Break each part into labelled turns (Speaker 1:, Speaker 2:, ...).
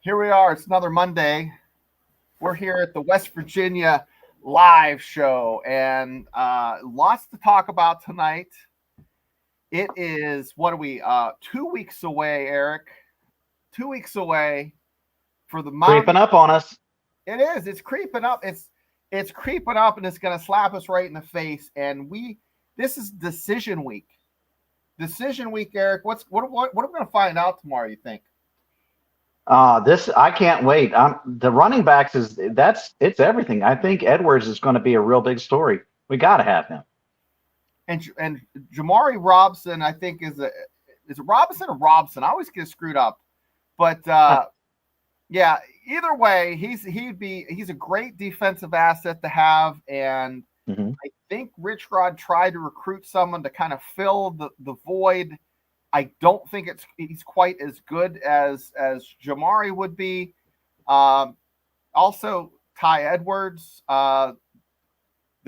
Speaker 1: Here we are. It's another Monday. We're here at the West Virginia live show, and lots to talk about tonight. It is, what are we, 2 weeks away, Eric? 2 weeks away for the
Speaker 2: creeping up on us.
Speaker 1: It is. It's creeping up. It's creeping up, and it's going to slap us right in the face. And this is decision week. Decision week, Eric. What are we going to find out tomorrow, you think?
Speaker 2: I can't wait. The running backs it's everything. I think Edwards is going to be a real big story. We got to have him.
Speaker 1: And Jamari Robson, I think is it Robinson or Robson? I always get screwed up. But yeah, either way, he's a great defensive asset to have. And I think Rich Rod tried to recruit someone to kind of fill the void. I don't think he's quite as good as Jamari would be. Also, Ty Edwards, the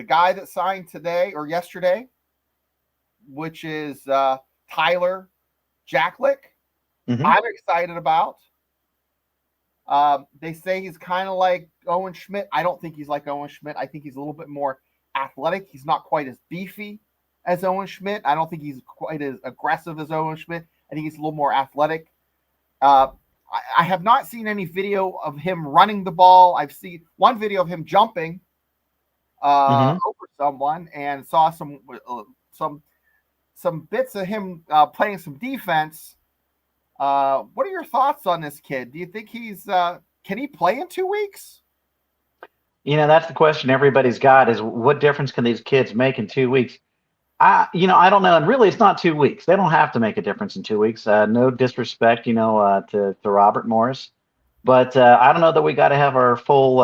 Speaker 1: guy that signed today or yesterday, which is Tyler JACKLICH. I'm excited about. They say he's kind of like Owen Schmidt. I don't think he's like Owen Schmidt. I think he's a little bit more athletic. He's not quite as beefy as Owen Schmidt. I don't think he's quite as aggressive as Owen Schmidt. I think he's a little more athletic. I have not seen any video of him running the ball. I've seen one video of him jumping over someone, and saw some bits of him playing some defense. What are your thoughts on this kid? Do you think can he play in 2 weeks?
Speaker 2: That's the question everybody's got is what difference can these kids make in 2 weeks? I don't know. And really, it's not 2 weeks. They don't have to make a difference in 2 weeks. No disrespect, to Robert Morris. But I don't know that we got to have our full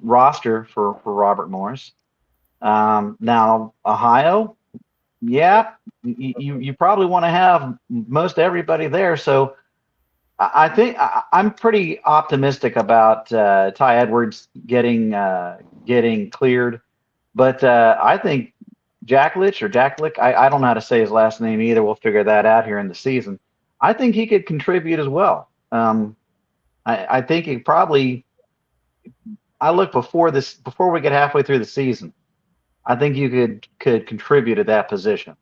Speaker 2: roster for Robert Morris. Now, Ohio, yeah, you probably want to have most everybody there. So I think I'm pretty optimistic about Ty Edwards getting cleared. But I think JACKLICH, I don't know how to say his last name either. We'll figure that out here in the season. I think he could contribute as well. I think he probably. I look before we get halfway through the season. I think you could contribute to that position.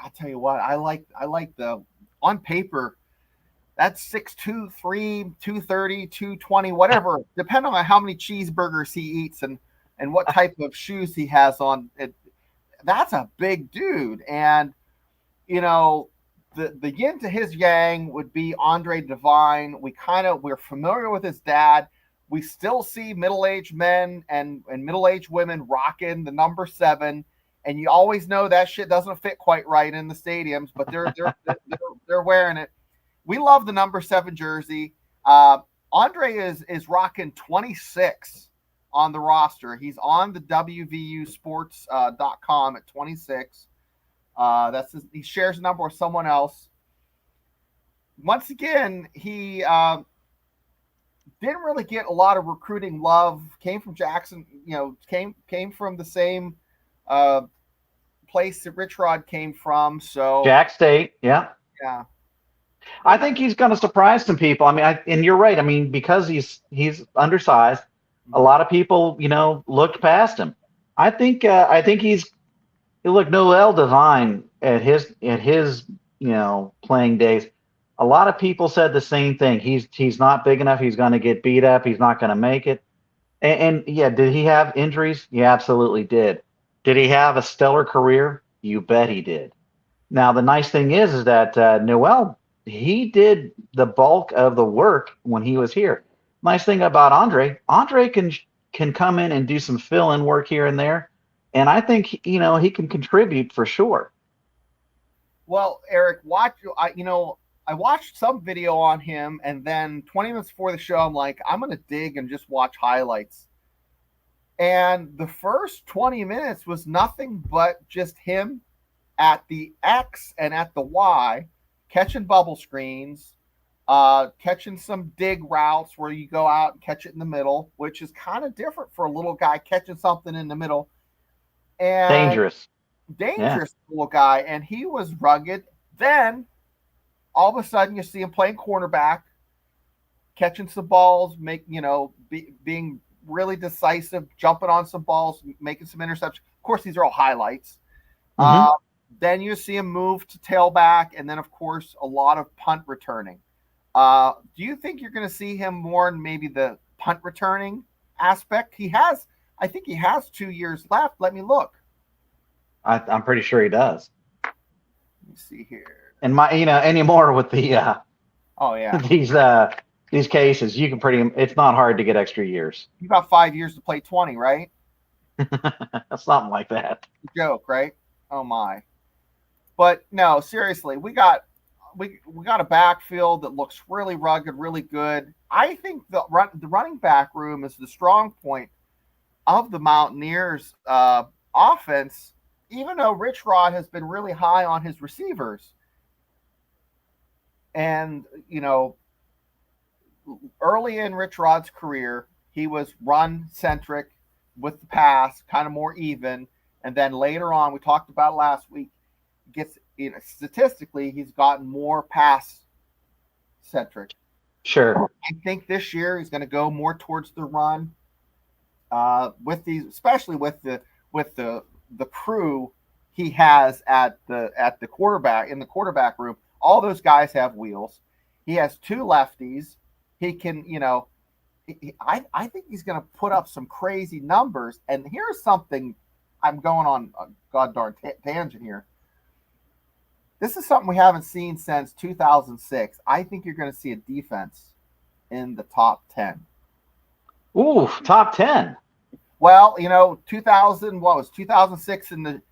Speaker 1: I'll tell you what, I like the on paper. That's 6'2", 230, 220, whatever, depending on how many cheeseburgers he eats and what type of shoes he has on. That's a big dude. And, the yin to his yang would be Andre DEVINE. We're familiar with his dad. We still see middle-aged men and middle-aged women rocking the number 7. And you always know that shit doesn't fit quite right in the stadiums, but they're wearing it. We love the number 7 jersey. Andre is rocking 26 on the roster. He's on the WVUsports.com at 26. He shares a number with someone else. Once again, he didn't really get a lot of recruiting love. Came from Jackson, came from the same place that Rich Rod came from. So
Speaker 2: Jack State, yeah. I think he's going to surprise some people. I mean, and you're right. I mean, because he's undersized, a lot of people, looked past him. I think look, Noel DEVINE at his playing days. A lot of people said the same thing. He's not big enough. He's going to get beat up. He's not going to make it. And yeah, did he have injuries? He absolutely did. Did he have a stellar career? You bet he did. Now the nice thing is that Noel, he did the bulk of the work when he was here. Nice thing about Andre can come in and do some fill-in work here and there, and I think he can contribute for sure.
Speaker 1: Well, Eric, I watched some video on him, and then 20 minutes before the show, I'm like, I'm gonna dig and just watch highlights. And the first 20 minutes was nothing but just him at the X and at the Y, catching bubble screens, catching some dig routes where you go out and catch it in the middle, which is kind of different for a little guy catching something in the middle. And
Speaker 2: dangerous
Speaker 1: little guy. And he was rugged. Then all of a sudden you see him playing cornerback, catching some balls, being really decisive, jumping on some balls, making some interceptions. Of course, these are all highlights.
Speaker 2: Mm-hmm.
Speaker 1: Then you see him move to tailback, and then, of course, a lot of punt returning. Do you think you're going to see him more in maybe the punt returning aspect? I think he has 2 years left. Let me look.
Speaker 2: I'm pretty sure he does.
Speaker 1: Let me see here.
Speaker 2: And anymore with the
Speaker 1: Oh yeah,
Speaker 2: these cases, it's not hard to get extra years.
Speaker 1: you got 5 years to play 20, right?
Speaker 2: Something like that.
Speaker 1: Joke, right? Oh my. But no, seriously, we got a backfield that looks really rugged, really good. I think the running back room is the strong point of the Mountaineers offense, even though Rich Rod has been really high on his receivers. And, early in Rich Rod's career, he was run-centric with the pass, kind of more even. And then later on, we talked about last week, statistically, he's gotten more pass-centric.
Speaker 2: Sure.
Speaker 1: I think this year he's going to go more towards the run. Especially with the crew he has at the quarterback in the quarterback room. All those guys have wheels. He has 2 lefties. He can, I think he's going to put up some crazy numbers. And here's something, I'm going on a goddamn tangent here. This is something we haven't seen since 2006. I think you're going to see a defense in the top 10.
Speaker 2: Ooh, top 10.
Speaker 1: Well, 2006 in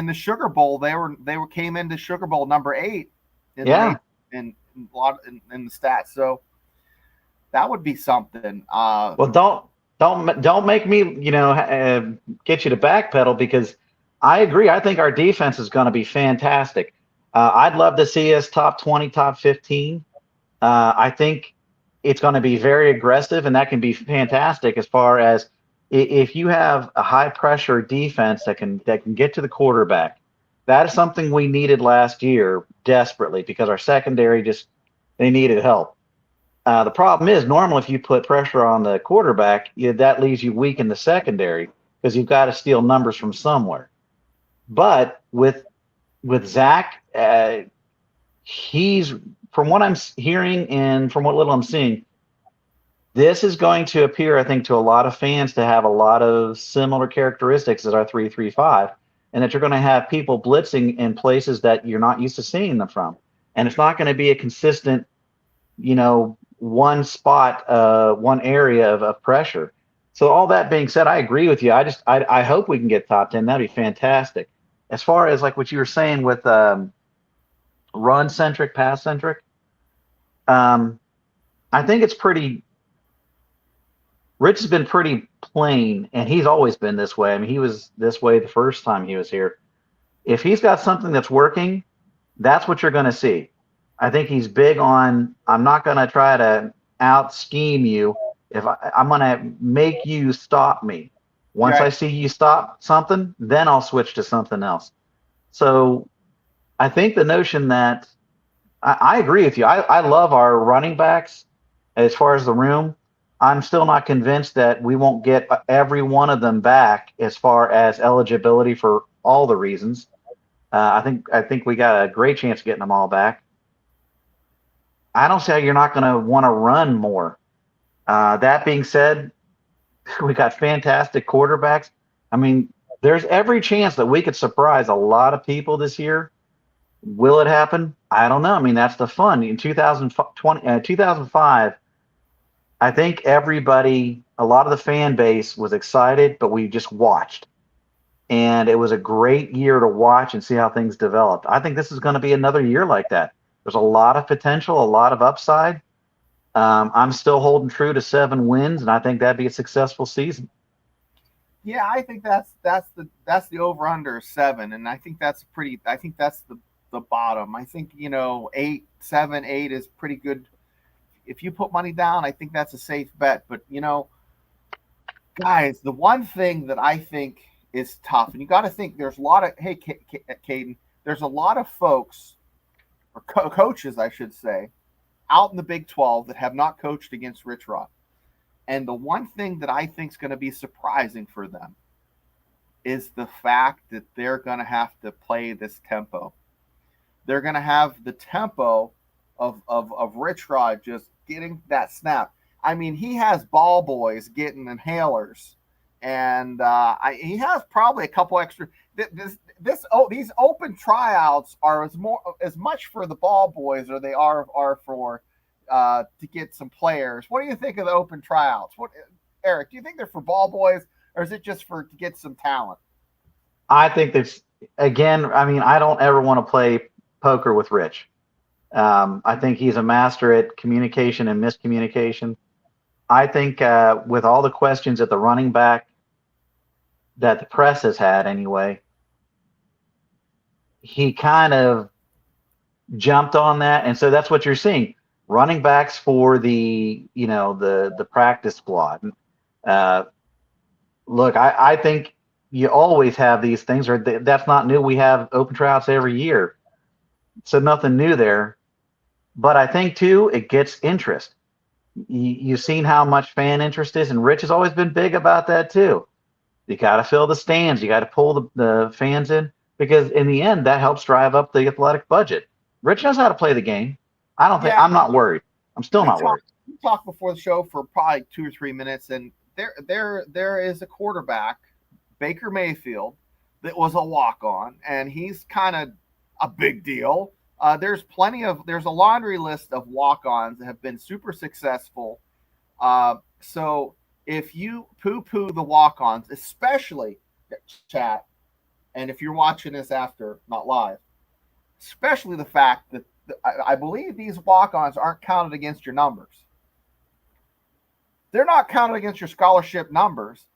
Speaker 1: the Sugar Bowl, they came into Sugar Bowl number 8 in the stats. So that would be something.
Speaker 2: Well, don't make me, get you to backpedal, because I agree. I think our defense is going to be fantastic. I'd love to see us top 20, top 15. I think it's going to be very aggressive, and that can be fantastic as far as if you have a high pressure defense that can get to the quarterback. That is something we needed last year desperately, because our secondary they needed help. The problem is, normally if you put pressure on the quarterback, that leaves you weak in the secondary, because you've got to steal numbers from somewhere. But with Zach, he's, from what I'm hearing and from what little I'm seeing, this is going to appear, I think, to a lot of fans to have a lot of similar characteristics as our 3-3-5, and that you're going to have people blitzing in places that you're not used to seeing them from. And it's not going to be a consistent, one spot, one area of pressure. So all that being said, I agree with you. I hope we can get top 10. That'd be fantastic. As far as like what you were saying with run-centric, pass-centric, I think it's pretty. Rich has been pretty plain, and he's always been this way. I mean, he was this way the first time he was here. If he's got something that's working, that's what you're going to see. I think he's big on, I'm not going to try to out-scheme you. I'm going to make you stop me. Once I see you stop something, then I'll switch to something else. So I think the notion that I agree with you. I love our running backs as far as the room. I'm still not convinced that we won't get every one of them back as far as eligibility for all the reasons. I think we got a great chance of getting them all back. I don't see how you're not going to want to run more. That being said, we got fantastic quarterbacks. I mean, there's every chance that we could surprise a lot of people this year. Will it happen? I don't know. I mean, that's the fun. In 2005, I think everybody, a lot of the fan base was excited, but we just watched. And it was a great year to watch and see how things developed. I think this is going to be another year like that. There's a lot of potential, a lot of upside. I'm still holding true to 7 wins, and I think that'd be a successful season.
Speaker 1: Yeah, I think that's the over under 7, and I think that's the bottom. I think 8, 7, 8 is pretty good. If you put money down, I think that's a safe bet. But guys, the one thing that I think is tough, and you got to think, there's a lot of Caden, there's a lot of folks or coaches, I should say, out in the Big 12 that have not coached against Rich Rod. And the one thing that I think is going to be surprising for them is the fact that they're going to have to play this tempo. They're going to have the tempo of Rich Rod just getting that snap. I mean, he has ball boys getting inhalers, and he has probably a couple extra. These open tryouts are as much for the ball boys or they are for to get some players. What do you think of the open tryouts? Eric, do you think they're for ball boys or is it just to get some talent?
Speaker 2: I think that's, again, I mean, I don't ever want to play poker with Rich. I think he's a master at communication and miscommunication. I think with all the questions at the running back that the press has had anyway, he kind of jumped on that. And so that's what you're seeing. Running backs for the practice squad. Look, I think you always have these things, or that's not new. We have open tryouts every year. So nothing new there. But I think, too, it gets interest. You've seen how much fan interest is, and Rich has always been big about that, too. You got to fill the stands. You got to pull the fans in, because in the end, that helps drive up the athletic budget. Rich knows how to play the game. I'm not worried. I'm still not worried.
Speaker 1: We talked before the show for probably 2 or 3 minutes, and there is a quarterback, Baker Mayfield, that was a walk-on, and he's kind of a big deal. There's a laundry list of walk-ons that have been super successful. So if you poo-poo the walk-ons, especially chat, and if you're watching this after, not live, especially the fact that I believe these walk-ons aren't counted against your numbers. They're not counted against your scholarship numbers.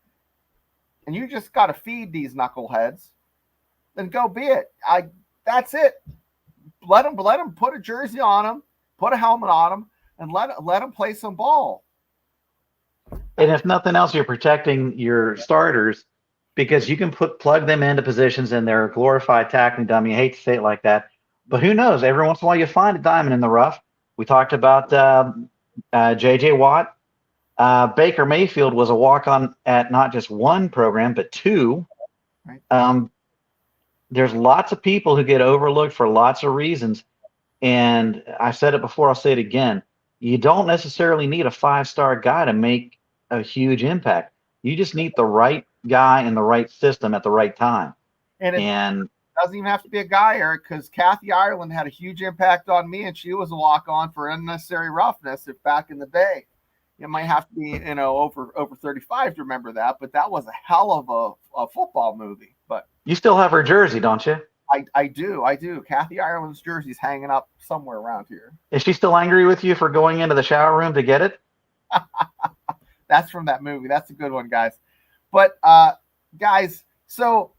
Speaker 1: And you just got to feed these knuckleheads. Then go be it. That's it. Let them put a jersey on them, put a helmet on them, and let them play some ball.
Speaker 2: And if nothing else, you're protecting your starters, because you can plug them into positions and they're a glorified tackling dummy. I hate to say it like that, but who knows? Every once in a while you find a diamond in the rough. We talked about J.J. Watt. Baker Mayfield was a walk-on at not just one program, but 2. Right. There's lots of people who get overlooked for lots of reasons. And I said it before, I'll say it again. You don't necessarily need a 5-star guy to make a huge impact. You just need the right guy in the right system at the right time.
Speaker 1: And it doesn't even have to be a guy, Eric, because Kathy Ireland had a huge impact on me, and she was a walk-on for unnecessary roughness back in the day. It might have to be, over 35 to remember that, but that was a hell of a football movie. But
Speaker 2: you still have her jersey, don't you?
Speaker 1: I do. Kathy Ireland's jersey's hanging up somewhere around here.
Speaker 2: Is she still angry with you for going into the shower room to get it?
Speaker 1: That's from that movie. That's a good one, guys. But guys, so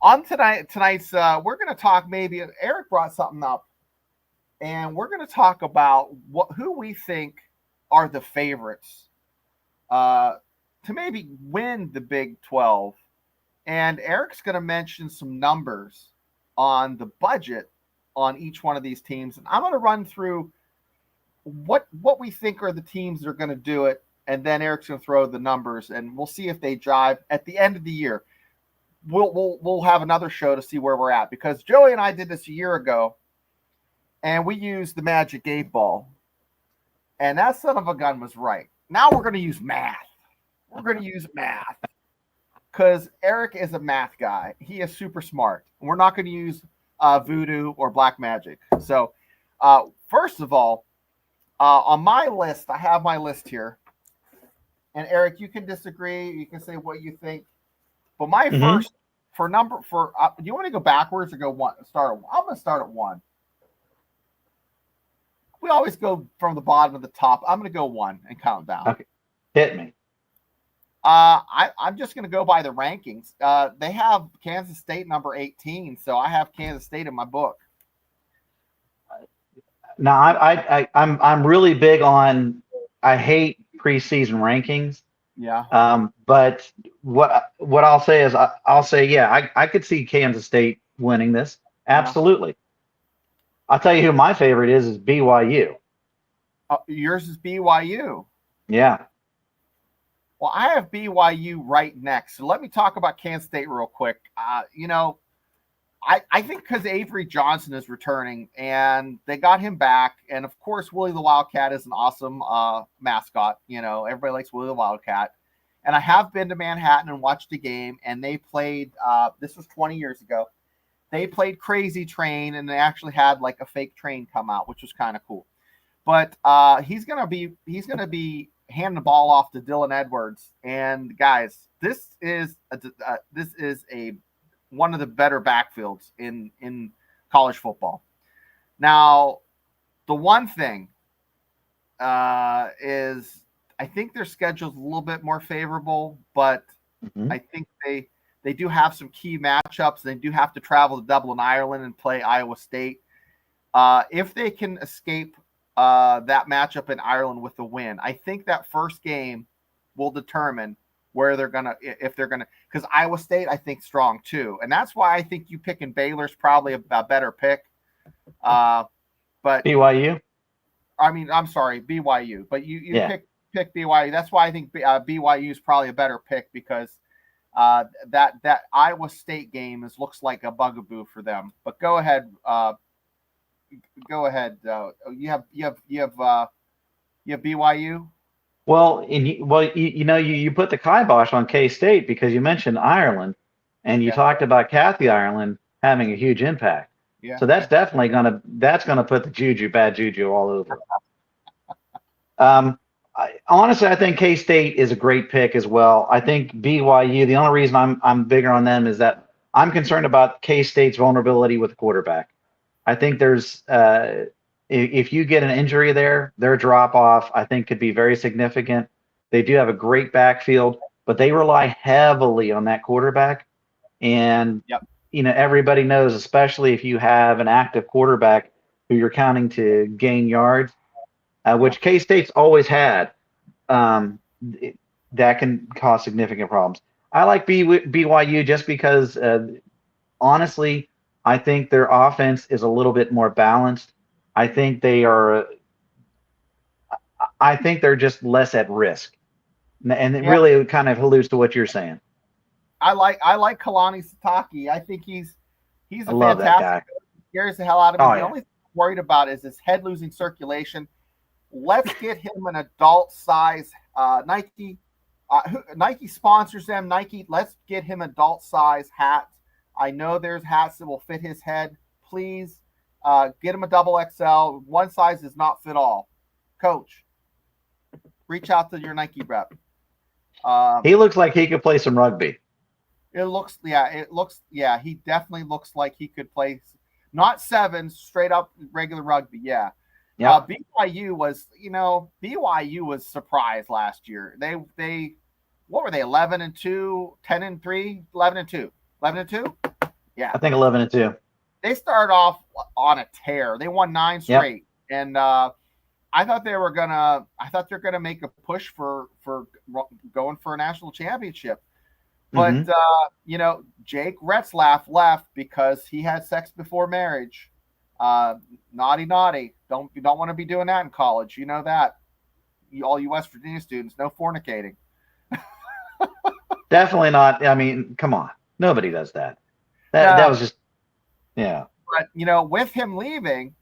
Speaker 1: on tonight's we're going to talk. Maybe Eric brought something up, and we're going to talk about who we think are the favorites to maybe win the Big 12. And Eric's going to mention some numbers on the budget on each one of these teams. And I'm going to run through what we think are the teams that are going to do it. And then Eric's going to throw the numbers, and we'll see if they jive at the end of the year. We'll have another show to see where we're at, because Joey and I did this a year ago, and we used the Magic 8 Ball. And that son of a gun was right. Now we're going to use math. We're going to use math because Eric is a math guy. He is super smart. And we're not going to use voodoo or black magic. So first of all, on my list, I have my list here. And Eric, you can disagree. You can say what you think. But my first do you want to go backwards or go one? I'm going to start at 1. We always go from the bottom to the top. I'm going to go 1 and count down.
Speaker 2: Okay. Hit me.
Speaker 1: I'm just going to go by the rankings. They have Kansas State number 18, so I have Kansas State in my book.
Speaker 2: Now, I'm really big on. I hate preseason rankings.
Speaker 1: Yeah.
Speaker 2: But what I'll say is I'll say I could see Kansas State winning this. Absolutely. Yeah. I'll tell you who my favorite is BYU.
Speaker 1: Yours is BYU.
Speaker 2: Yeah.
Speaker 1: Well, I have BYU right next. So let me talk about Kansas State real quick. I think because Avery Johnson is returning and they got him back. And of course, Willie the Wildcat is an awesome mascot. Everybody likes Willie the Wildcat. And I have been to Manhattan and watched a game, and they played, this was 20 years ago. They played Crazy Train, and they actually had like a fake train come out, which was kind of cool. But he's gonna be handing the ball off to Dylan Edwards. And guys, this is a one of the better backfields in college football. Now, the one thing is I think their schedule is a little bit more favorable, but I think they do have some key matchups. They do have to travel to Dublin, Ireland, and play Iowa State. If they can escape that matchup in Ireland with a win, I think that first game will determine where they're gonna, because Iowa State I think strong too, and that's why I think you picking Baylor's probably a better pick. But
Speaker 2: BYU.
Speaker 1: I mean, I'm sorry, BYU, but you pick BYU. That's why I think BYU is probably a better pick, because that Iowa State game looks like a bugaboo for them. But go ahead. You have BYU.
Speaker 2: Well, you put the kibosh on K-State because you mentioned Ireland, and you talked about Kathy Ireland having a huge impact.
Speaker 1: Yeah.
Speaker 2: So that's definitely gonna put the bad juju all over. Honestly, I think K-State is a great pick as well. I think BYU. The only reason I'm bigger on them is that I'm concerned about K-State's vulnerability with the quarterback. I think there's if you get an injury there, their drop off I think could be very significant. They do have a great backfield, but they rely heavily on that quarterback. And everybody knows, especially if you have an active quarterback who you're counting to gain yards, which K-State's always had, that can cause significant problems. I like BYU just because, honestly, I think their offense is a little bit more balanced. I think they're just less at risk, and it really kind of alludes to what you're saying.
Speaker 1: I like Kalani Sitake. I think he's a
Speaker 2: fantastic guy.
Speaker 1: He scares the hell out of me.
Speaker 2: Oh,
Speaker 1: the only thing I'm worried about is his head losing circulation. Let's get him an adult size Nike. Nike sponsors them. Nike, let's get him adult size hats. I know there's hats that will fit his head. Please get him a double XL. One size does not fit all. Coach, reach out to your Nike rep.
Speaker 2: He looks like he could play some rugby.
Speaker 1: He definitely looks like he could play, not sevens, straight up regular rugby. Yeah. BYU was surprised last year. They what were they, 11-2, 10-3, 11-2, 11-2? Yeah.
Speaker 2: I think 11-2.
Speaker 1: They started off on a tear. They won 9 straight. And I thought they're gonna make a push for going for a national championship. But Jake Retzlaff left because he had sex before marriage. Naughty. Don't want to be doing that in college. You know that. All you West Virginia students, no fornicating.
Speaker 2: Definitely not. I mean, come on. Nobody does that. That was just, yeah.
Speaker 1: But, with him leaving,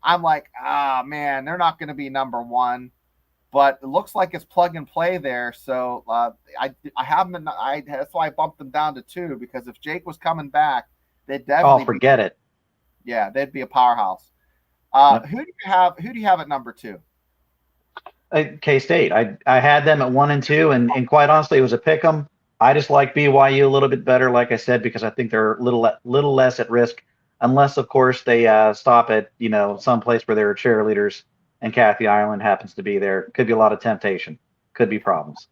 Speaker 1: I'm like, man, they're not going to be number one. But it looks like it's plug and play there. So I have them. That's why I bumped them down to 2, because if Jake was coming back, they'd definitely.
Speaker 2: Oh, forget it.
Speaker 1: Yeah, they'd be a powerhouse. Who do you have at number 2?
Speaker 2: K-State. I had them at 1 and 2, and quite honestly, it was a pick 'em. I just like BYU a little bit better, like I said, because I think they're a little less at risk, unless of course they stop at some place where there are cheerleaders and Kathy Ireland happens to be there. Could be a lot of temptation. Could be problems.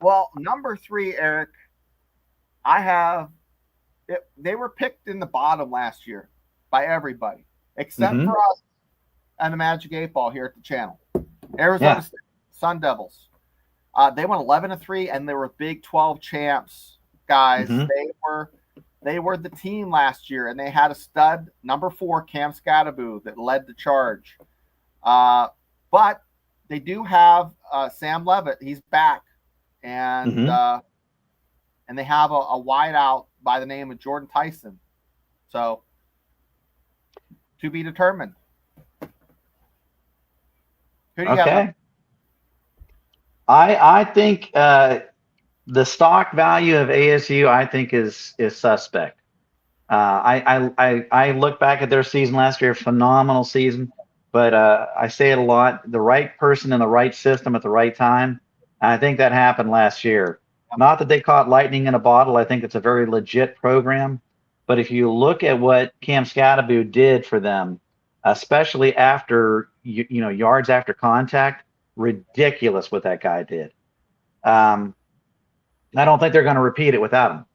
Speaker 1: Well, number 3, Eric, they were picked in the bottom last year by everybody except for us and the Magic 8 Ball here at the channel. Arizona State Sun Devils. They went 11-3, and they were Big 12 champs, guys. They were the team last year, and they had a stud number 4, Cam Scattaboo, that led the charge. But they do have Sam Levitt. He's back, and they have a wideout by the name of Jordan Tyson. So to be determined. Who do you have?
Speaker 2: I think the stock value of ASU I think is suspect. I look back at their season last year, phenomenal season, but I say it a lot, the right person in the right system at the right time. And I think that happened last year. Not that they caught lightning in a bottle. I think it's a very legit program. But if you look at what Cam Scatterby did for them, especially after yards after contact, ridiculous what that guy did. I don't think they're going to repeat it without him.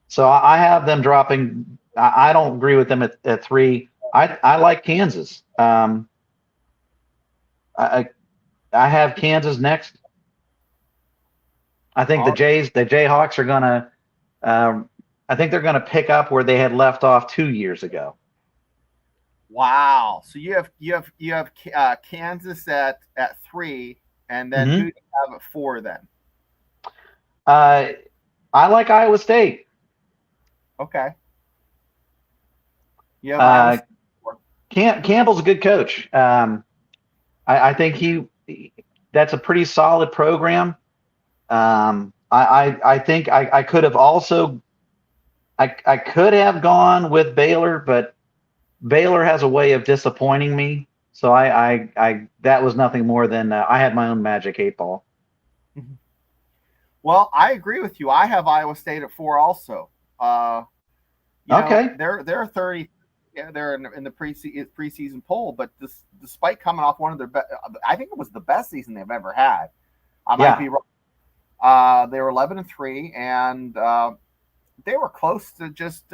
Speaker 2: So I have them dropping. I don't agree with them at 3. I like Kansas. I have Kansas next. I think the Jayhawks are gonna. I think they're gonna pick up where they had left off 2 years ago.
Speaker 1: Wow! So you have Kansas at 3, and then who do you have at 4 then?
Speaker 2: I like Iowa State.
Speaker 1: Okay. Yeah.
Speaker 2: Campbell's a good coach. I think that's a pretty solid program. I think I could have also I could have gone with Baylor, but Baylor has a way of disappointing me. So I that was nothing more than I had my own magic 8 ball.
Speaker 1: Well, I agree with you. I have Iowa State at 4 also. They're 30. Yeah, they're in the preseason poll, but despite coming off one of their I think it was the best season they've ever had. I might be wrong. They were 11-3, and they were close to just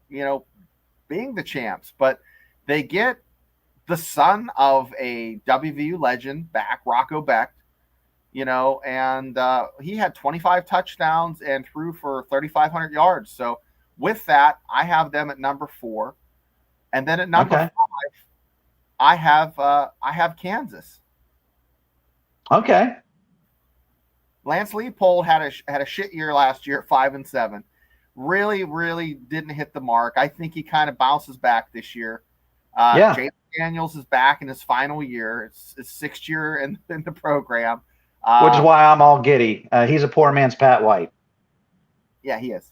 Speaker 1: being the champs. But they get the son of a WVU legend back, Rocco Becht. And he had 25 touchdowns and threw for 3,500 yards. So with that, I have them at number 4. And then at number 5, I have Kansas.
Speaker 2: Okay.
Speaker 1: Lance Leipold had a shit year last year at 5-7. Really, really didn't hit the mark. I think he kind of bounces back this year. Jalen Daniels is back in his final year. It's his 6th year in the program.
Speaker 2: Which is why I'm all giddy. He's a poor man's Pat White.
Speaker 1: Yeah, he is.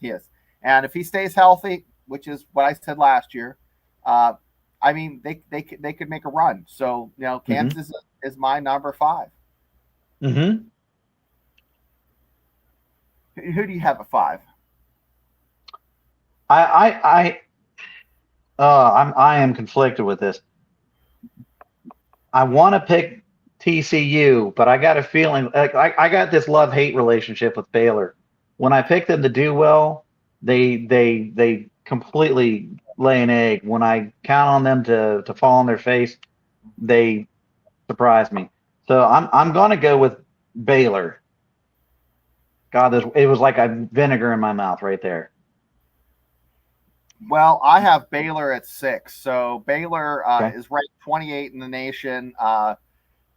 Speaker 1: And if he stays healthy, which is what I said last year, I mean, they could make a run. So, Kansas is my number 5.
Speaker 2: Mm-hmm.
Speaker 1: Who do you have at 5?
Speaker 2: I am conflicted with this. I want to pick TCU, but I got a feeling I got this love-hate relationship with Baylor. When I pick them to do well, they completely lay an egg. When I count on them to fall on their face, they surprise me. So I'm going to go with Baylor. God, it was like a vinegar in my mouth right there.
Speaker 1: Well, I have Baylor at 6. So Baylor is ranked 28 in the nation.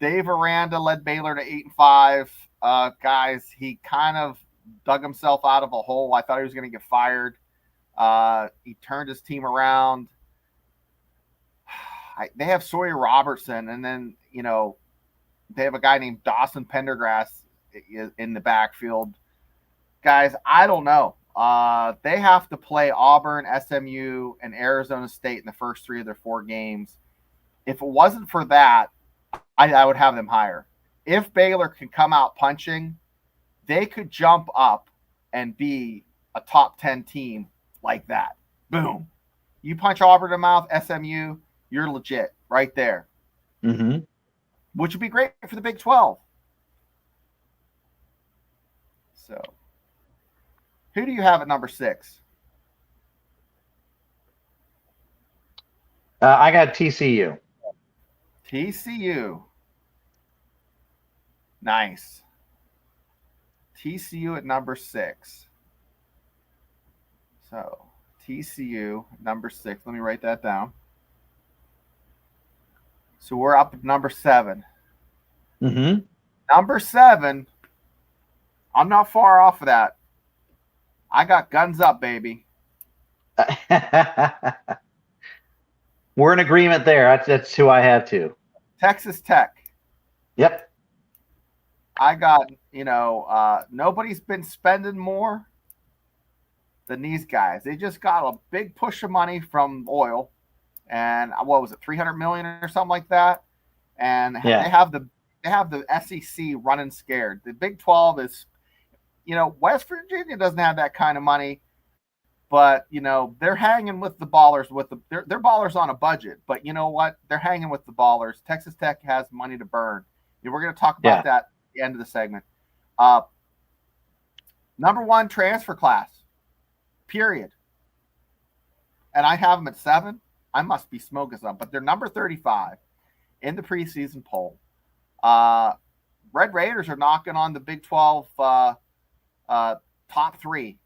Speaker 1: Dave Aranda led Baylor to 8-5. Guys, he kind of dug himself out of a hole. I thought he was going to get fired. He turned his team around. They have Sawyer Robertson, and then they have a guy named Dawson Pendergrass in the backfield. Guys, I don't know. They have to play Auburn, SMU, and Arizona State in the first 3 of their 4 games. If it wasn't for that, I would have them higher. If Baylor can come out punching, they could jump up and be a top 10 team like that. Boom. You punch Auburn in the mouth, SMU, you're legit right there.
Speaker 2: Mm-hmm.
Speaker 1: Which would be great for the Big 12. So, who do you have at number 6?
Speaker 2: I got TCU.
Speaker 1: TCU. Nice. TCU at number 6. So, TCU, number 6. Let me write that down. So we're up at number 7.
Speaker 2: Mm-hmm.
Speaker 1: Number 7, I'm not far off of that. I got guns up, baby.
Speaker 2: We're in agreement there. That's who I have too.
Speaker 1: Texas Tech.
Speaker 2: Yep.
Speaker 1: I got, nobody's been spending more than these guys. They just got a big push of money from oil, and what was it, 300 million or something like that? And
Speaker 2: Yeah.
Speaker 1: they have the SEC running scared. The Big 12 is, West Virginia doesn't have that kind of money, but they're hanging with the ballers. They're ballers on a budget, but you know what? They're hanging with the ballers. Texas Tech has money to burn. We're going to talk about that at the end of the segment. Number 1 transfer class, period. And I have them at 7. I must be smoking some, but they're number 35 in the preseason poll. Red Raiders are knocking on the Big 12 top 3.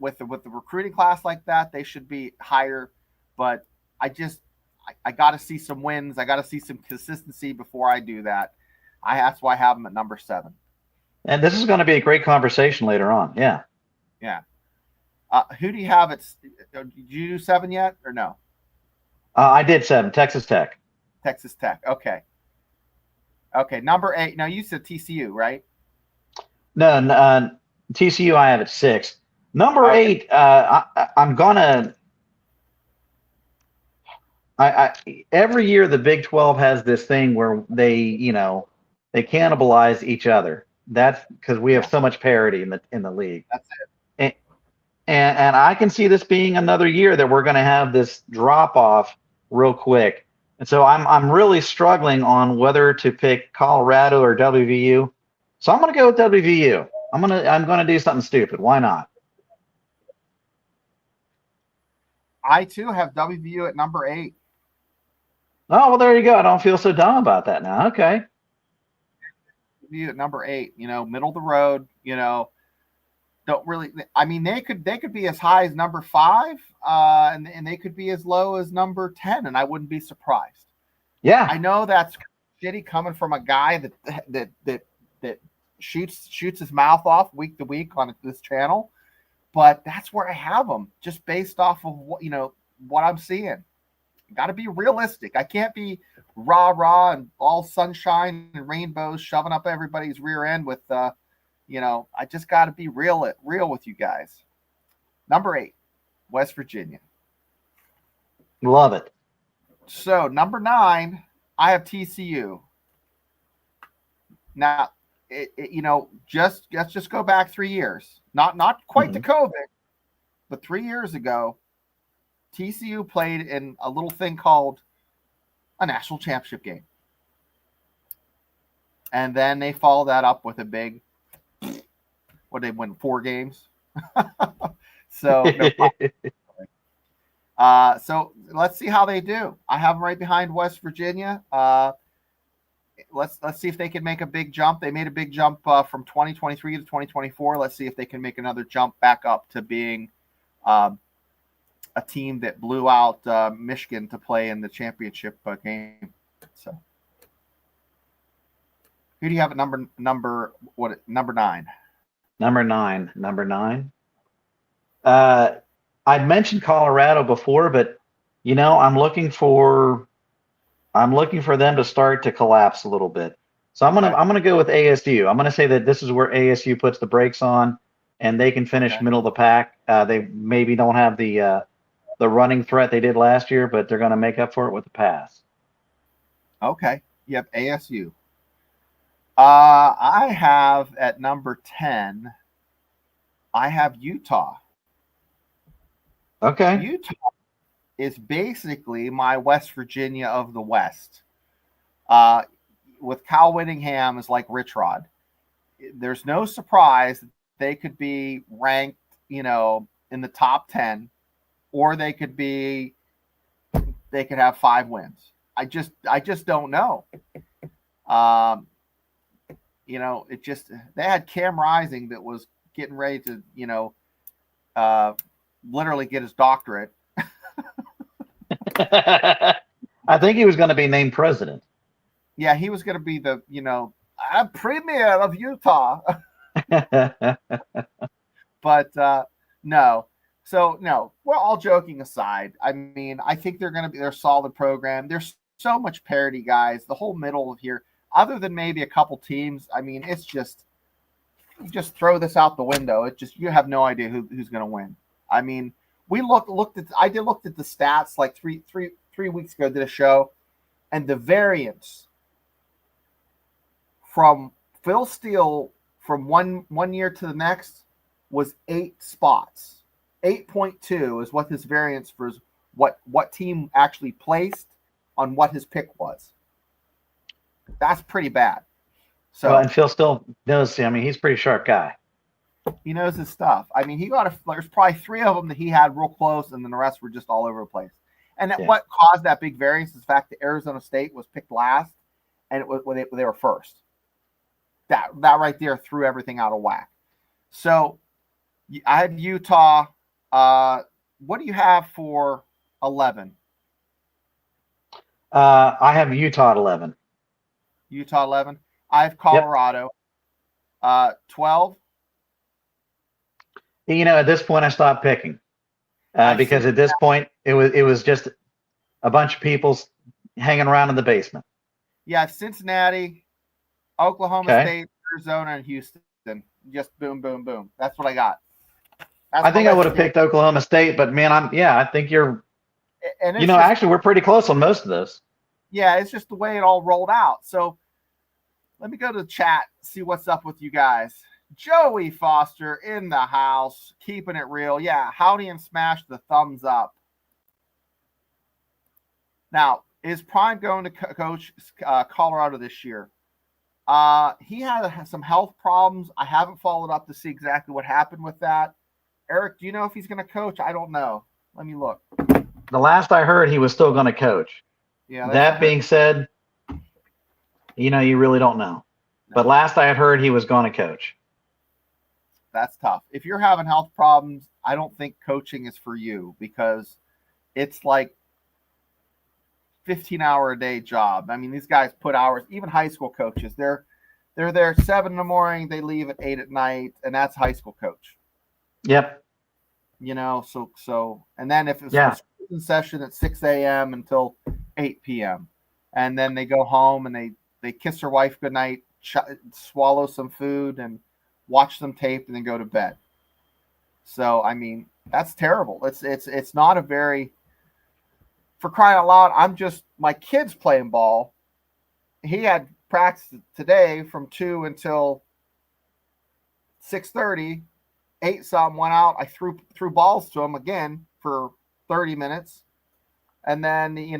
Speaker 1: With the recruiting class like that, they should be higher. But I got to see some wins. I got to see some consistency before I do that. That's why I have them at number 7.
Speaker 2: And this is going to be a great conversation later on. Yeah.
Speaker 1: Yeah. Who do you have at? Did you do 7 yet or no?
Speaker 2: I did 7. Texas Tech.
Speaker 1: Texas Tech. Okay. Number 8. Now you said TCU, right?
Speaker 2: No, TCU I have at 6. Number 8. I'm gonna. Every year the Big 12 has this thing where they cannibalize each other. That's because we have so much parity in the league.
Speaker 1: That's it.
Speaker 2: And I can see this being another year that we're going to have this drop off real quick. And so I'm really struggling on whether to pick Colorado or WVU. So I'm going to go with WVU. I'm going to do something stupid. Why not?
Speaker 1: I too have WVU at number 8.
Speaker 2: Oh, well, there you go. I don't feel so dumb about that now. Okay.
Speaker 1: WVU at number 8. Middle of the road. Don't really. I mean, they could be as high as number 5, and they could be as low as number 10, and I wouldn't be surprised.
Speaker 2: Yeah.
Speaker 1: I know that's shitty coming from a guy that shoots his mouth off week to week on this channel, but that's where I have them, just based off of what I'm seeing. Got to be realistic. I can't be rah and all sunshine and rainbows shoving up everybody's rear end with I just got to be real with you guys. Number 8, West Virginia.
Speaker 2: Love it.
Speaker 1: So number 9, I have TCU. Now, let's just go back 3 years. Not quite to COVID, but 3 years ago, TCU played in a little thing called a national championship game. And then they followed that up with a big, they win 4 games. So, so let's see how they do. I have them right behind West Virginia. Let's see if they can make a big jump. They made a big jump from 2023 to 2024. Let's see if they can make another jump back up to being a team that blew out Michigan to play in the championship game. So, who do you have at number 9?
Speaker 2: Number 9. I mentioned Colorado before, but I'm looking for them to start to collapse a little bit. So I'm gonna go with ASU. I'm gonna say that this is where ASU puts the brakes on, and they can finish middle of the pack. They maybe don't have the running threat they did last year, but they're gonna make up for it with the pass.
Speaker 1: Okay, you have ASU. I have at number 10. I have Utah.
Speaker 2: Okay.
Speaker 1: Utah is basically my West Virginia of the West. With Kyle Whittingham is like Rich Rod. There's no surprise that they could be ranked, in the top 10, or they could have 5 wins. I just don't know. They had Cam Rising that was getting ready to, literally get his doctorate.
Speaker 2: I think he was going to be named president.
Speaker 1: Yeah, he was going to be the, premier of Utah. But no. So no, we're all joking aside. I mean, I think they're a solid program. There's so much parity, guys. The whole middle of here, other than maybe a couple teams, I mean, it's just you just throw this out the window. It just you have no idea who's going to win. I mean, we looked at the stats like three weeks ago. Did a show, and the variance from Phil Steele from one year to the next was 8 spots. 8.2 is what his variance for what team actually placed on what his pick was. That's pretty bad. So
Speaker 2: and Phil still knows. I mean, he's a pretty sharp guy.
Speaker 1: He knows his stuff. I mean, there's probably 3 of them that he had real close, and then the rest were just all over the place. And what caused that big variance is the fact that Arizona State was picked last, and it was when they were first. That right there threw everything out of whack. So I had Utah. What do you have for 11?
Speaker 2: I have Utah at 11.
Speaker 1: Utah 11. I have Colorado. 12.
Speaker 2: At this point, I stopped picking because at this point it was just a bunch of people hanging around in the basement.
Speaker 1: Yeah, Cincinnati, Oklahoma State, Arizona, and Houston. Just boom, boom, boom. That's what I got.
Speaker 2: I think I would have picked Oklahoma State, but man, I think you're. And actually, we're pretty close on most of those.
Speaker 1: Yeah, it's just the way it all rolled out. So let me go to the chat, see what's up with you guys. Joey Foster in the house, keeping it real. Yeah, howdy and smash the thumbs up. Now, is Prime going to coach Colorado this year? He had some health problems. I haven't followed up to see exactly what happened with that. Eric, do you know if he's going to coach? I don't know. Let me look.
Speaker 2: The last I heard, he was still going to coach.
Speaker 1: Yeah.
Speaker 2: That being said, you really don't know. No. But last I had heard, he was going to coach.
Speaker 1: That's tough. If you're having health problems, I don't think coaching is for you because it's like 15-hour-a-day job. I mean, these guys put hours. Even high school coaches, they're there 7 in the morning, they leave at 8 at night, and that's high school coach.
Speaker 2: Yep.
Speaker 1: So and then if it's a session at 6 a.m. until 8 p.m. and then they go home and they kiss their wife goodnight, swallow some food and watch some tape and then go to bed. So I mean, that's terrible. It's not a very, for crying out loud, my kid's playing ball. He had practice today from 2 until 6:30. 8 something, went out. I threw balls to him again for 30 minutes. And then, he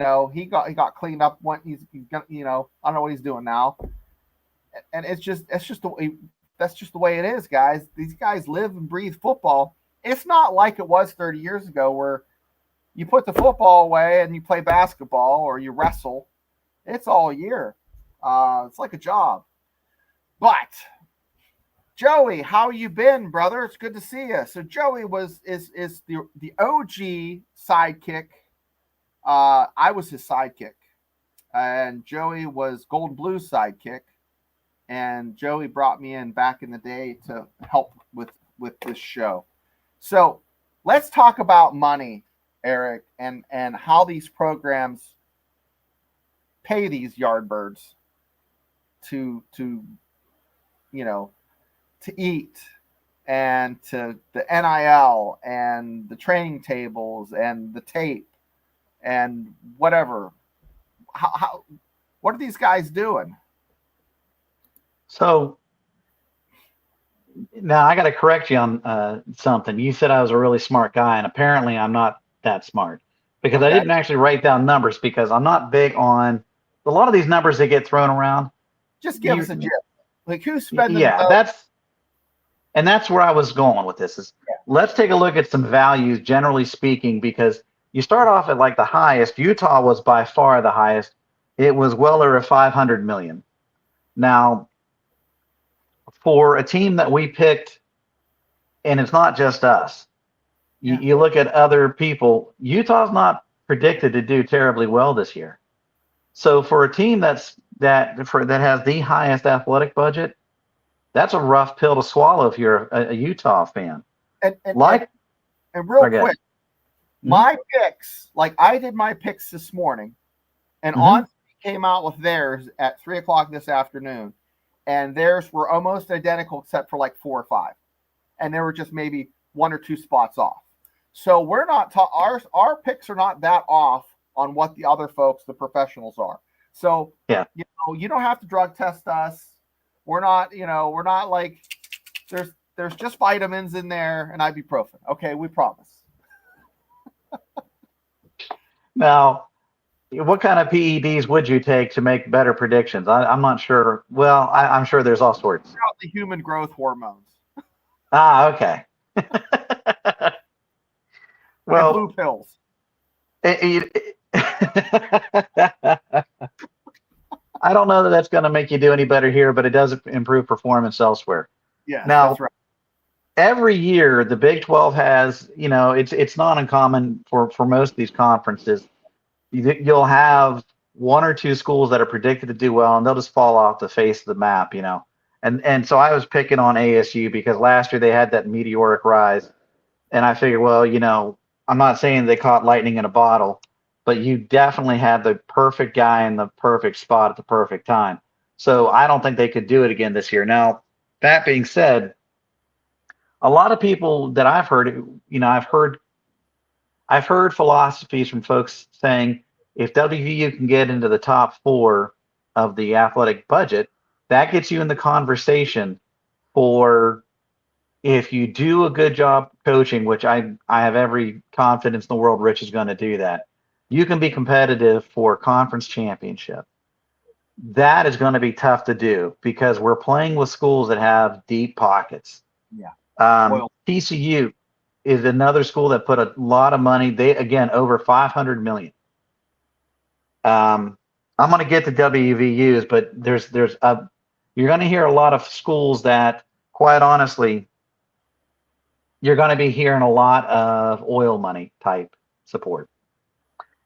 Speaker 1: got cleaned up. He's gonna, I don't know what he's doing now. And that's just the way it is, guys. These guys live and breathe football. It's not like it was 30 years ago where you put the football away and you play basketball or you wrestle. It's all year. It's like a job. But Joey, how you been, brother? It's good to see you. So Joey is the OG sidekick. I was his sidekick, and Joey was Gold and Blue's sidekick. And Joey brought me in back in the day to help with this show. So let's talk about money, Eric, and how these programs pay these Yardbirds to eat, and to the NIL and the training tables and the tape and whatever. What are these guys doing?
Speaker 2: So now I got to correct you on something. You said I was a really smart guy, and apparently I'm not that smart because I didn't actually write down numbers because I'm not big on a lot of these numbers that get thrown around.
Speaker 1: Just give us a gist. Like who's spending?
Speaker 2: Yeah, that's where I was going with this. Let's take a look at some values, generally speaking, because you start off at like the highest. Utah was by far the highest. It was well over 500 million. Now, for a team that we picked, and it's not just us, you look at other people, Utah's not predicted to do terribly well this year. So for a team that has the highest athletic budget, that's a rough pill to swallow if you're a Utah fan.
Speaker 1: And real quick, my picks, like I did my picks this morning, and On came out with theirs at 3:00 this afternoon, and theirs were almost identical except for like 4 or 5, and they were just maybe 1 or 2 spots off. So we're not our picks are not that off on what the other folks, the professionals, are. So you don't have to drug test us. We're not, we're not like there's just vitamins in there and ibuprofen. Okay, we promise.
Speaker 2: Now, what kind of PEDs would you take to make better predictions? I'm not sure. Well, I'm sure there's all sorts.
Speaker 1: The human growth hormones.
Speaker 2: Okay. Well,
Speaker 1: and blue pills.
Speaker 2: I don't know that that's going to make you do any better here, but it does improve performance elsewhere.
Speaker 1: Yeah,
Speaker 2: now,
Speaker 1: that's right.
Speaker 2: Every year the Big 12 has, it's not uncommon for most of these conferences. You'll have 1 or 2 schools that are predicted to do well, and they'll just fall off the face of the map, And so I was picking on ASU because last year they had that meteoric rise, and I figured, well, I'm not saying they caught lightning in a bottle, but you definitely had the perfect guy in the perfect spot at the perfect time. So I don't think they could do it again this year. Now, that being said, a lot of people that I've heard, I've heard philosophies from folks saying if WVU can get into the top 4 of the athletic budget, that gets you in the conversation for if you do a good job coaching, which I have every confidence in the world Rich is going to do that, you can be competitive for conference championship. That is going to be tough to do because we're playing with schools that have deep pockets.
Speaker 1: Yeah.
Speaker 2: TCU is another school that put a lot of money. They, again, over $500 million. I'm going to get to WVUs, but you're going to hear a lot of schools that, quite honestly, you're going to be hearing a lot of oil money type support.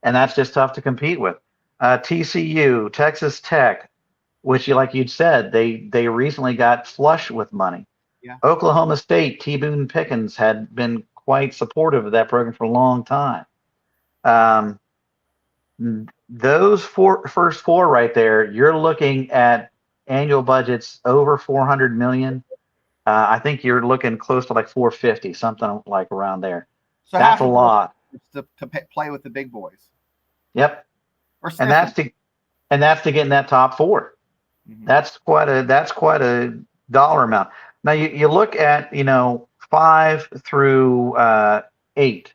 Speaker 2: And that's just tough to compete with. TCU, Texas Tech, which, like you'd said, they recently got flush with money.
Speaker 1: Yeah.
Speaker 2: Oklahoma State, T. Boone Pickens had been quite supportive of that program for a long time. Those first 4 right there, you're looking at annual budgets over $400 million. I think you're looking close to like 450, something like around there. So that's a lot
Speaker 1: to play with the big boys.
Speaker 2: Yep. And that's to get in that top 4. Mm-hmm. That's quite a dollar amount. Now you look at 5 through 8.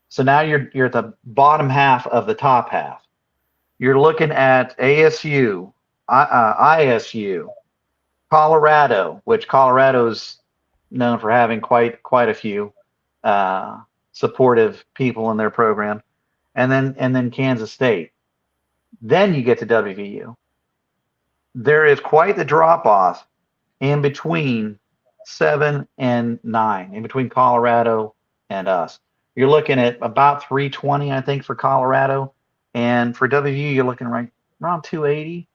Speaker 2: So now you're at the bottom half of the top half. You're looking at ASU, ISU, Colorado, which Colorado's known for having quite a few supportive people in their program, and then Kansas State. Then you get to WVU. There is quite the drop off in between 7 and 9, in between Colorado and us. You're looking at about 320, I think, for Colorado, and for WVU, you're looking right around 280.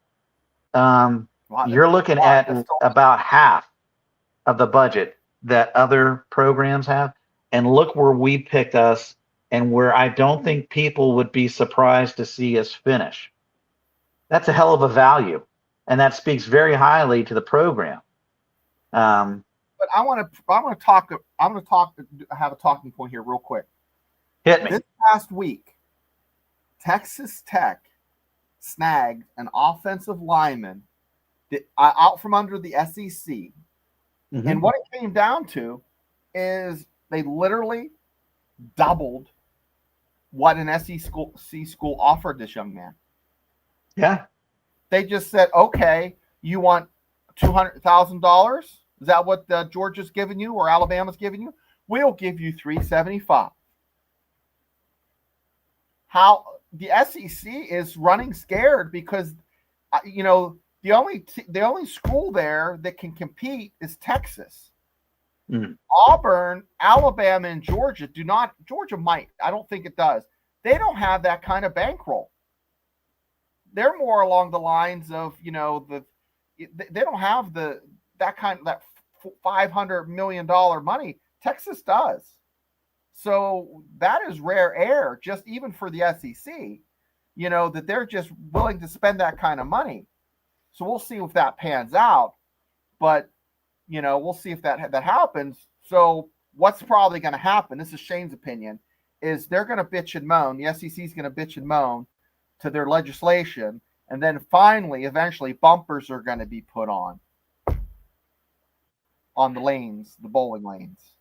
Speaker 2: You're looking at about half of the budget that other programs have, and look where we picked us, and where I don't think people would be surprised to see us finish. That's a hell of a value, and that speaks very highly to the program.
Speaker 1: But I want to have a talking point here real quick.
Speaker 2: Hit me.
Speaker 1: This past week, Texas Tech snagged an offensive lineman out from under the SEC. Mm-hmm. And what it came down to is they literally doubled what an SEC school offered this young man.
Speaker 2: Yeah.
Speaker 1: They just said, okay, you want $200,000? Is that what Georgia's giving you or Alabama's giving you? We'll give you $375,000. How the SEC is running scared because, the only school there that can compete is Texas. Mm. Auburn, Alabama, and Georgia do not. Georgia might. I don't think it does. They don't have that kind of bankroll. they're more along the lines of, they don't have that $500 million money. Texas does. So that is rare air, just even for the SEC, that they're just willing to spend that kind of money. So we'll see if that pans out, but we'll see if that happens. So what's probably going to happen? This is Shane's opinion: is they're going to bitch and moan. The SEC is going to bitch and moan to their legislation, and then finally, eventually, bumpers are going to be put on the lanes, the bowling lanes.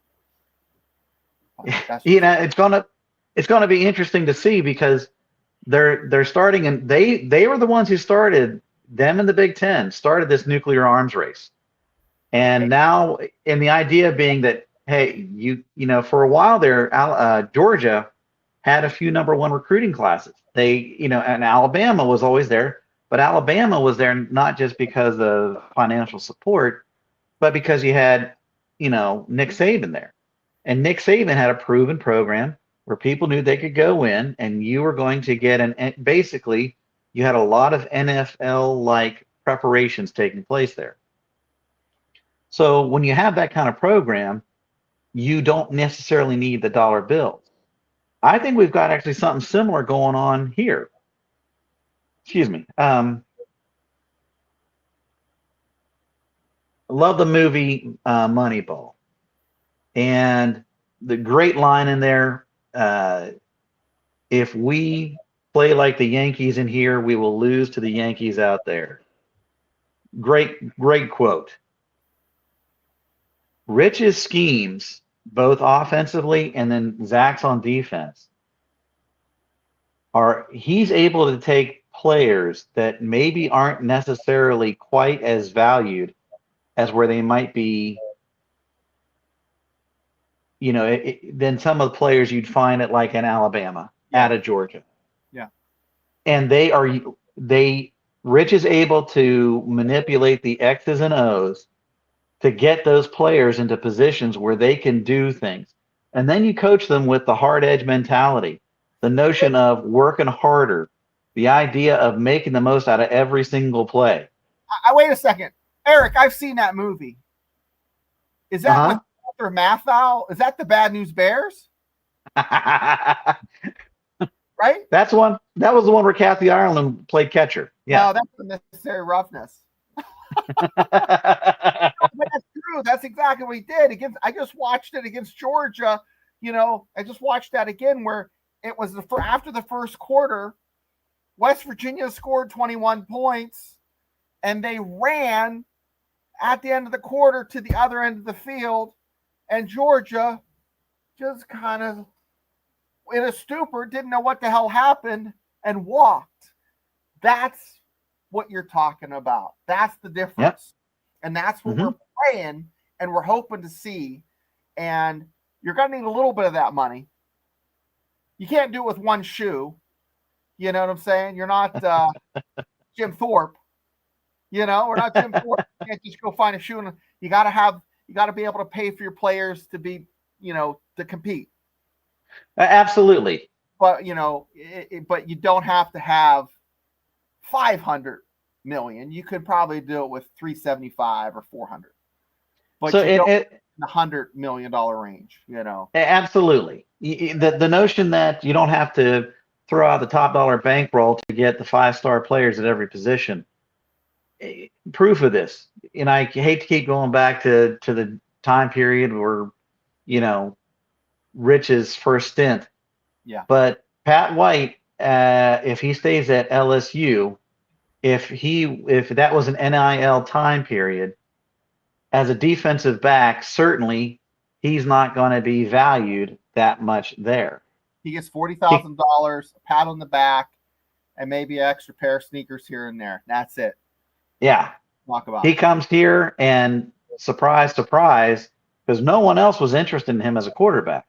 Speaker 2: It's gonna be interesting to see, because they're starting, and they were the ones who started, them in the Big Ten started this nuclear arms race. And now, and the idea being that, hey, for a while there, Georgia had a few number one recruiting classes. And Alabama was always there, but Alabama was there not just because of financial support, but because you had, Nick Saban there. And Nick Saban had a proven program where people knew they could go in, and you were going to get basically, you had a lot of NFL-like preparations taking place there. So when you have that kind of program, you don't necessarily need the dollar bills. I think we've got actually something similar going on here. Excuse me. I love the movie Moneyball. And the great line in there, if we play like the Yankees in here, we will lose to the Yankees out there. Great quote. Rich's schemes, both offensively and then Zach's on defense, he's able to take players that maybe aren't necessarily quite as valued as where they might be, than some of the players you'd find at like in Alabama, out of Georgia.
Speaker 1: Yeah.
Speaker 2: And Rich is able to manipulate the X's and O's to get those players into positions where they can do things. And then you coach them with the hard edge mentality, the notion of working harder, the idea of making the most out of every single play.
Speaker 1: Wait a second. Eric, I've seen that movie. Is that with Walter Matthau? Is that the Bad News Bears? Right?
Speaker 2: That was the one where Kathy Ireland played catcher. Yeah.
Speaker 1: No, that's Unnecessary Roughness. But that's true. That's exactly what he did. I just watched it against Georgia. I just watched that again, where it was after the first quarter, West Virginia scored 21 points, and they ran at the end of the quarter to the other end of the field, and Georgia just kind of in a stupor, didn't know what the hell happened, and walked. That's what you're talking about. That's the difference. Yep. And that's what we're playing and we're hoping to see. And you're going to need a little bit of that money. You can't do it with one shoe. You know what I'm saying? You're not Jim Thorpe. We're not Jim Thorpe. You can't just go find a shoe. And you got to be able to pay for your players to be, to compete.
Speaker 2: Absolutely.
Speaker 1: But, but you don't have to have 500 million. You could probably do it with 375 or 400. But so in the $100 million range,
Speaker 2: Absolutely. The notion that you don't have to throw out the top dollar bankroll to get the 5-star players at every position. Proof of this, and I hate to keep going back to the time period where, Rich's first stint.
Speaker 1: Yeah.
Speaker 2: But Pat White, if he stays at LSU, if that was an NIL time period, as a defensive back, certainly he's not going to be valued that much there.
Speaker 1: He gets $40,000, a pat on the back, and maybe an extra pair of sneakers here and there. That's it.
Speaker 2: Yeah.
Speaker 1: Talk about
Speaker 2: he comes here and surprise, surprise, because no one else was interested in him as a quarterback.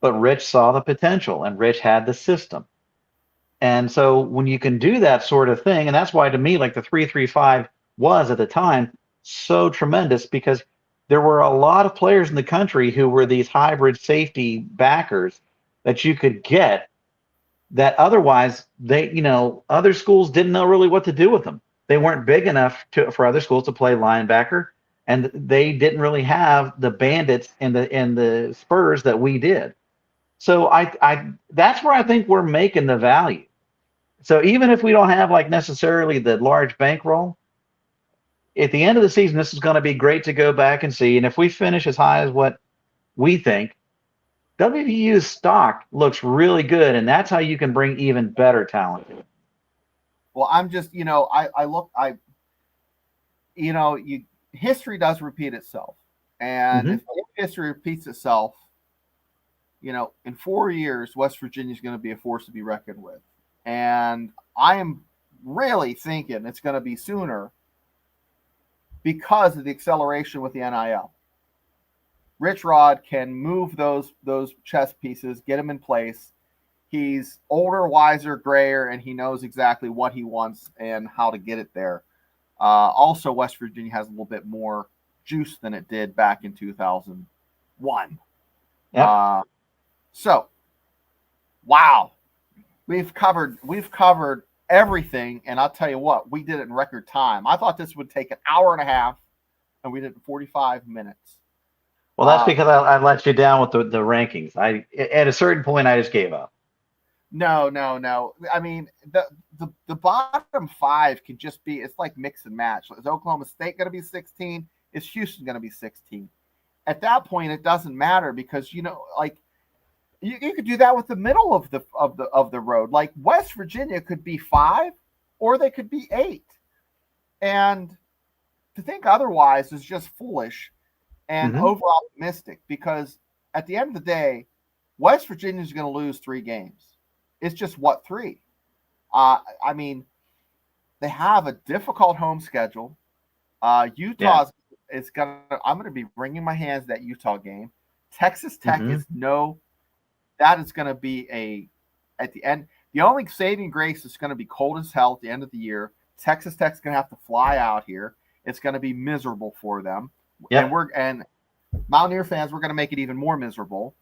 Speaker 2: But Rich saw the potential, and Rich had the system. And so when you can do that sort of thing, and that's why to me, like the 3-3-5 was at the time so tremendous, because there were a lot of players in the country who were these hybrid safety backers that you could get that otherwise other schools didn't know really what to do with them. They weren't big enough for other schools to play linebacker, and they didn't really have the bandits and the spurs that we did. So I that's where I think we're making the value. So even if we don't have like necessarily the large bankroll, at the end of the season, this is going to be great to go back and see. And if we finish as high as what we think, WVU's stock looks really good, and that's how you can bring even better talent.
Speaker 1: Well, I'm just, history does repeat itself. And if history repeats itself, in 4 years, West Virginia is going to be a force to be reckoned with. And I am really thinking it's going to be sooner because of the acceleration with the NIL. Rich Rod can move those chess pieces, get them in place. He's older, wiser, grayer, and he knows exactly what he wants and how to get it there. Also, West Virginia has a little bit more juice than it did back in 2001.
Speaker 2: Yep.
Speaker 1: So, wow, we've covered everything, and I'll tell you what, we did it in record time. I thought this would take an hour and a half, and we did it in 45 minutes.
Speaker 2: Well, that's because I let you down with the rankings. At a certain point, I just gave up.
Speaker 1: No. I mean, the bottom five can just be, it's like mix and match. Is Oklahoma State going to be 16? Is Houston going to be 16? At that point, it doesn't matter because, you could do that with the middle of the road. Like West Virginia could be 5 or they could be 8. And to think otherwise is just foolish and over optimistic, because at the end of the day, West Virginia is going to lose 3 games. It's just 3? I mean, they have a difficult home schedule. Utah is I'm going to be wringing my hands at that Utah game. Texas Tech that is going to be at the end. The only saving grace is going to be cold as hell at the end of the year. Texas Tech's going to have to fly out here. It's going to be miserable for them.
Speaker 2: Yep.
Speaker 1: And Mountaineer fans, we're going to make it even more miserable.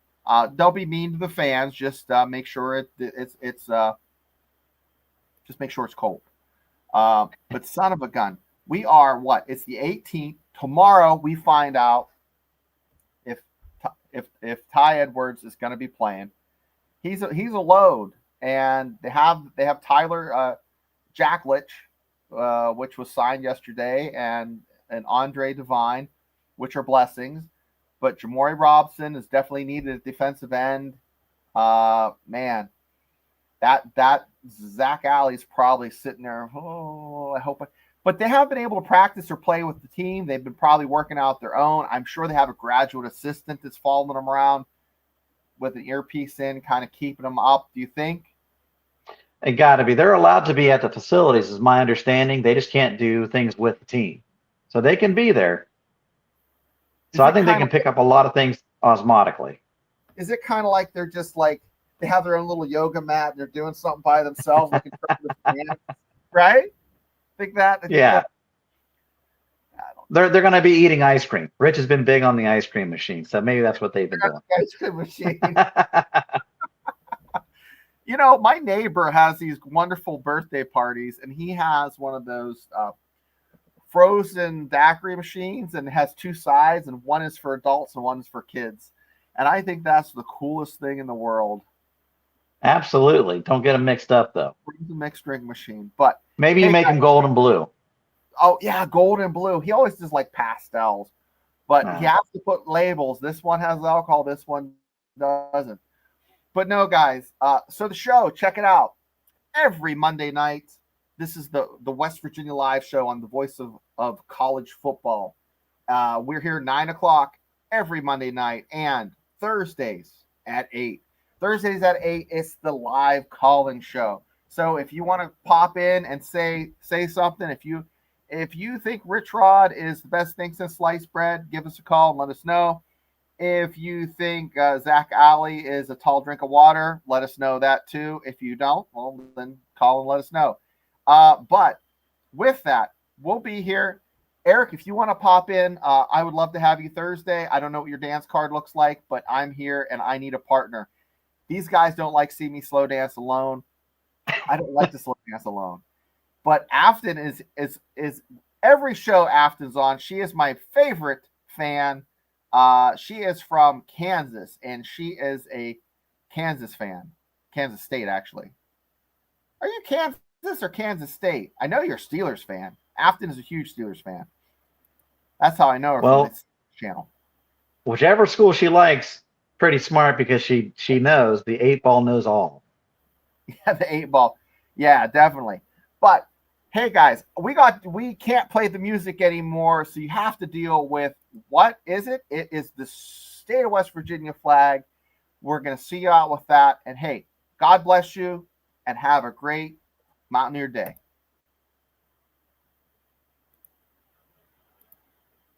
Speaker 1: Don't be mean to the fans. Just make sure it's just make sure it's cold. But son of a gun, we are what? It's the 18th. Tomorrow we find out if Ty Edwards is going to be playing. He's a load, and they have Tyler JACKLICH, which was signed yesterday, and Andre DEVINE, which are blessings. But Jamori Robson is definitely needed at defensive end. Man, that Zach Alley's probably sitting there. Oh, I hope. But they have been able to practice or play with the team. They've been probably working out their own. I'm sure they have a graduate assistant that's following them around with an earpiece in, kind of keeping them up. Do you think?
Speaker 2: It got to be. They're allowed to be at the facilities, is my understanding. They just can't do things with the team. So they can be there. So I think they can pick up a lot of things osmotically.
Speaker 1: Is it kind of like they're just like they have their own little yoga mat and they're doing something by themselves, looking for the fans, right? Think that?
Speaker 2: Yeah. They're going to be eating ice cream. Rich has been big on the ice cream machine, so maybe that's what they've been doing.
Speaker 1: Ice cream machine. My neighbor has these wonderful birthday parties, and he has one of those frozen daiquiri machines, and it has 2 sides, and one is for adults and one is for kids. And I think that's the coolest thing in the world.
Speaker 2: Absolutely. Don't get them mixed up, though.
Speaker 1: Frozen mixed drink machine. But
Speaker 2: maybe you make them gold and blue.
Speaker 1: Oh, yeah, gold and blue. He always does like pastels, but he has to put labels. This one has alcohol, this one doesn't. But no, guys. So the show, check it out. Every Monday night, this is the West Virginia Live show on the voice of college football. We're here 9 o'clock every Monday night, and Thursdays at 8. Thursdays at 8, it's the live call-in show. So if you want to pop in and say something, if you think Rich Rod is the best thing since sliced bread, give us a call and let us know. If you think Zach Alley is a tall drink of water, let us know that too. If you don't, well, then call and let us know. But with that, we'll be here. Eric, if you want to pop in, I would love to have you Thursday. I don't know what your dance card looks like, but I'm here and I need a partner. These guys don't like see me slow dance alone. I don't like to slow dance alone. But Afton is every show Afton's on. She is my favorite fan. She is from Kansas, and she is a Kansas fan. Kansas State, actually. Are you Kansas or Kansas State? I know you're a Steelers fan. Afton is a huge Steelers fan. That's how I know her from this channel.
Speaker 2: Whichever school she likes, pretty smart because she knows the 8 ball knows all.
Speaker 1: Yeah, the 8 ball. Yeah, definitely. But hey guys, we can't play the music anymore, so you have to deal with what is it? It is the state of West Virginia flag. We're gonna see you out with that. And hey, God bless you and have a great Mountaineer day.